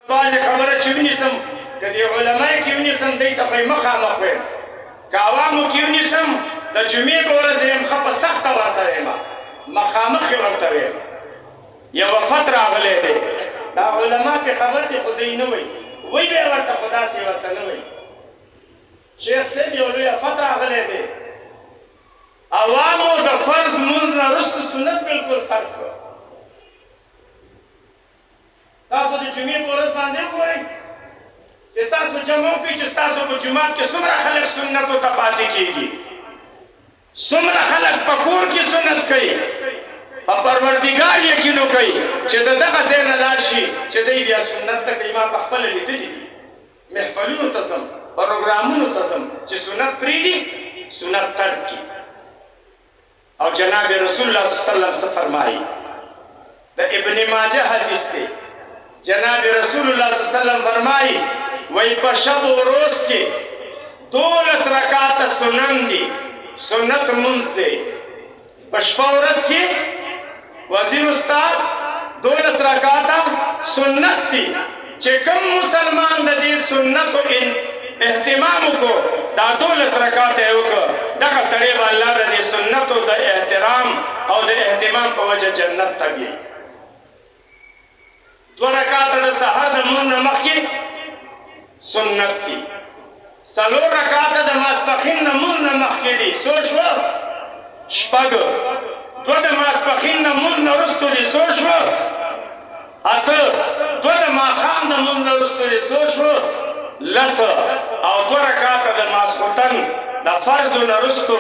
بعضې خبره چې ونیسم که دې علمای کې ونیسم دی ته خو یې مخامخ ویم که عوامو کې ونیسم د جمعې په ورځ یم ښه په سخته ورته ویم مخامخ یې ورته ویم یو وفت راغلی دی دا علما پې خبر دی خو دی نه وایي وایي به یې ورته خو داسې ورته نه وایي شیخ صاحب یو لوی افت راغلی دی عوامو د فرض لمونځ نه وروسته سنت بلکل ترک کړ تاسو د جمعې په ورځ باندې وګورئ چې تاسو جمع وکړئ چې ستاسو په جومات کې څومره خلک سنتو ته پاتې کېږي څومره خلک په کور کې سنت کوي په پروردګار یقین وکړئ چې د دغه ځای نه لاړ شي چې دی بیا سنت ته کوي ما پخپله لیدلي دي محفلونو ته ځم پروګرامونو ته ځم چې سنت پرېږدي سنت ترک کړي او جناب رسول الله صلی الله علیه وسلم فرمایي د ابن ماجه حدیث دی جناب رسول الله صلی الله علیه وسلم فرمایي وای په شب و روز کې 12 رکعات سنن دي سنت منځ دی په شپه ورځ کې وزیر استاد 12 رکعات سنت دي چې کوم مسلمان د دې سنتو اهتمام وکړو دا 12 رکعات یې وکړه دغه سړی به الله د دې سنتو د احترام او د اهتمام په وجه جنت ته بیایي 2 رکعات د سحر د لمونځ نه مخکې سنت دي 4 رکعات د ماسپښین د لمونځ نه مخکې دي څو شوه شپږ 2 د ماسپښین د لمونځ نه وروسته دي څو شوه 8 2 د ماښام د لمونځ نه وروسته دي څو شوه 10 او 2 رکعات د ماسخوتن د فرضو نه وروسته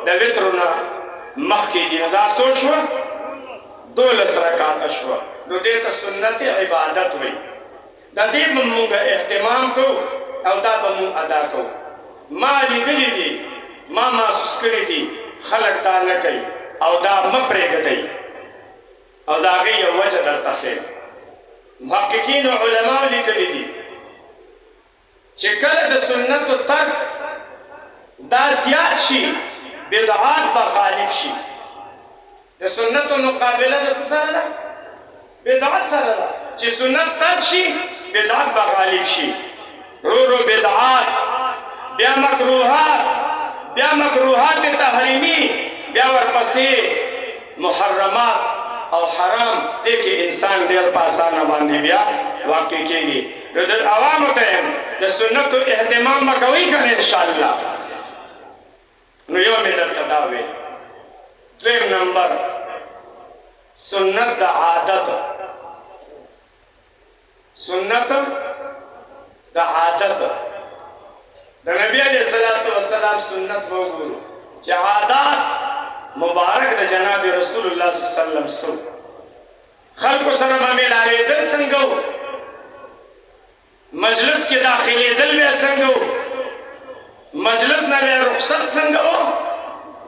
د وترو نه مخکې دي نو دا څو شوه 12 رکعاته شوه نو دې ته سنت عبادت وایي د دې به موږ اهتمام کوو او دا به موږ ادا کوو ما لیدلي دي ما محسوس کړي دي خلک دا نه کوي او دا مه پرېږدئ او د هغې یو وجه درته ښیم محققینو علماو لیکلي دي چې کله د سنتو ترک دا زیات شي بدعات به غالب شي د سنتو مقابله د څه سره ده بدعت سره ده چې سنت ترک شي بدعت به غالب شي رو بدعات بیا مکروهات تحریمی بیا ورپسې محرمات او حرام دې کې انسان ډېر په اسانه باندې بیا واقع کېږي نو د عوامو ته د سنتو اهتمام به کوئ که نه انشاءالله نو یو مې درته دا ویل دویم نمبر سنت د عادت سنت د عادت د نبی علیه الصلاة والسلام سنت به وګورو چې عادات مبارک د جناب رسول الله صلی الله علیه وسلم سو خلکو سره به میلاوېدل څنګه و مجلس کې داخلېدل بیا څنګه و مجلس نه بیا رخصت څنګه و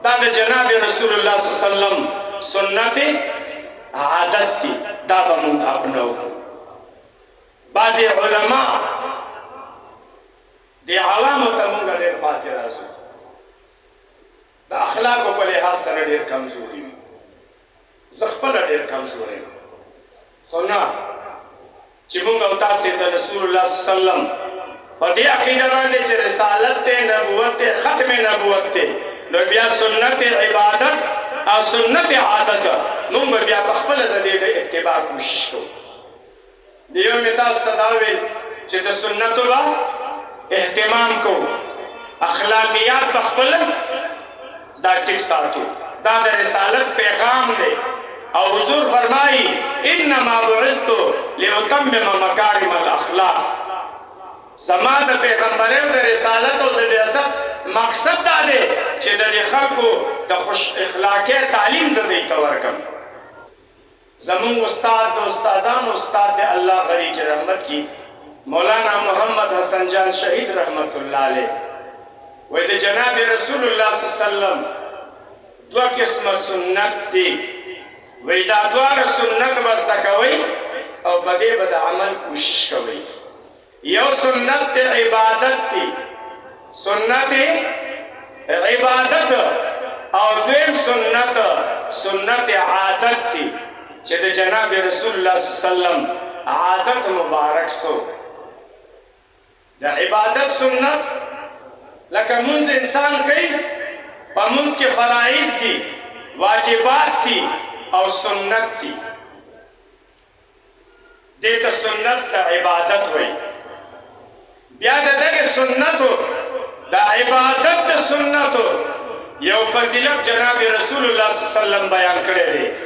دا د جناب رسول الله صلی الله علیه وسلم سنت عادت دي دا به موږ اپنو بعضې علما د عوامو ته موږ ډېر پاتې راځو د اخلاقو په لحاظ سره ډېر کمزوري وي زه خپله ډېر کمزوری یم خو نه چې موږ او تاسې ته رسول الله صلی الله علیه وسلم په دې عقیده باندې چې رسالت دی نبوت دی ختم نبوت دی نو بیا سنت عبادت او سنت عادت موږ بیا په خپله د دې د اتباع کوشش کوو د یو مې تاسو ته دا ویل چې د سنتو به اهتمام کوو اخلاقیات په خپله دا ټیک ساتو دا د رسالت پیغام دی او حضور فرمایي انما بعثت لاتمم مکارم الاخلاق زما د پیغمبرۍ او د رسالت او د بعثت مقصد دا دی چې د دې خلکو د خوش اخلاقۍ تعلیم زه دوی ته ورکړم زمونږ استاد د استادانو استاد د الله غری کې رحمت کی مولانا محمد حسن جان شهید رحمت الله علیه وای د جناب رسول الله صلی الله علیه وسلم دوه قسمه سنت دي وای دا دواړه سنت به زده کوئ او په دې به د عمل کوشش کوئ یو سنت د عبادت دی سنت عبادت او دویم سنت عادت دی چې د جناب رسول الله صلی الله علیه وسلم عادت مبارک سو دا عبادت سنت لکه منز انسان کوي په منز کې فرائض دي واجبات دي او سنت دي دیتا سنت دا عبادت ہوئی بیا دا دغه سنتو دا عبادت دا سنتو یو فضیلت جناب رسول اللہ صلی اللہ علیہ وسلم بیان کرے دے